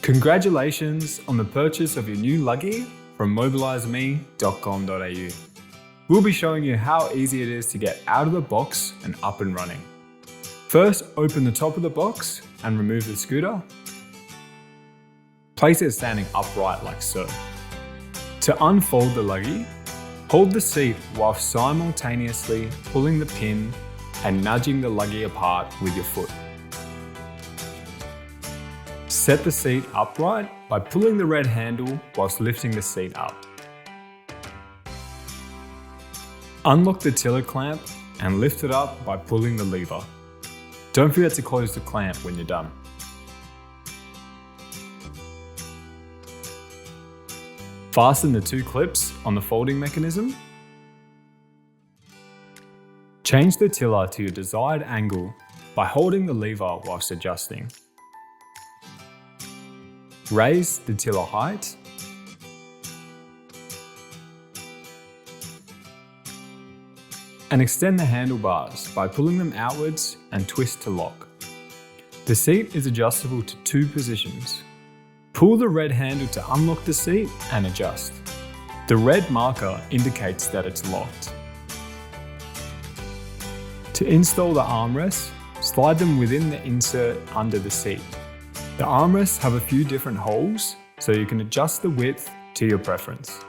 Congratulations on the purchase of your new Luggy from mobilizeme.com.au. We'll be showing you how easy it is to get out of the box and up and running. First, open the top of the box and remove the scooter. Place it standing upright like so. To unfold the Luggy, hold the seat while simultaneously pulling the pin and nudging the Luggy apart with your foot. Set the seat upright by pulling the red handle whilst lifting the seat up. Unlock the tiller clamp and lift it up by pulling the lever. Don't forget to close the clamp when you're done. Fasten the two clips on the folding mechanism. Change the tiller to your desired angle by holding the lever whilst adjusting. Raise the tiller height. And extend the handlebars by pulling them outwards and twist to lock. The seat is adjustable to two positions. Pull the red handle to unlock the seat and adjust. The red marker indicates that it's locked. To install the armrests, slide them within the insert under the seat. The armrests have a few different holes, so you can adjust the width to your preference.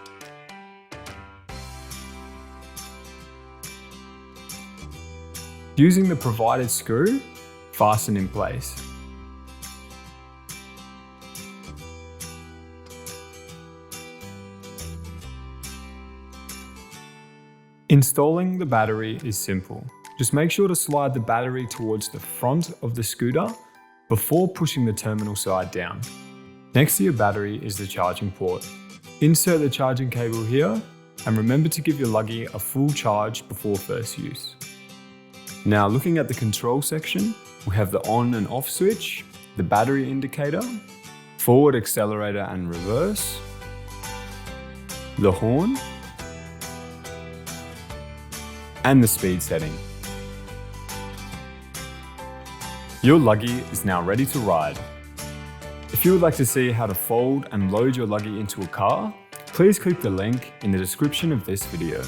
Using the provided screw, fasten in place. Installing the battery is simple. Just make sure to slide the battery towards the front of the scooter before pushing the terminal side down. Next to your battery is the charging port. Insert the charging cable here and remember to give your Luggy a full charge before first use. Now looking at the control section, we have the on and off switch, the battery indicator, forward accelerator and reverse, the horn, and the speed setting. Your Luggy is now ready to ride. If you would like to see how to fold and load your Luggy into a car, please click the link in the description of this video.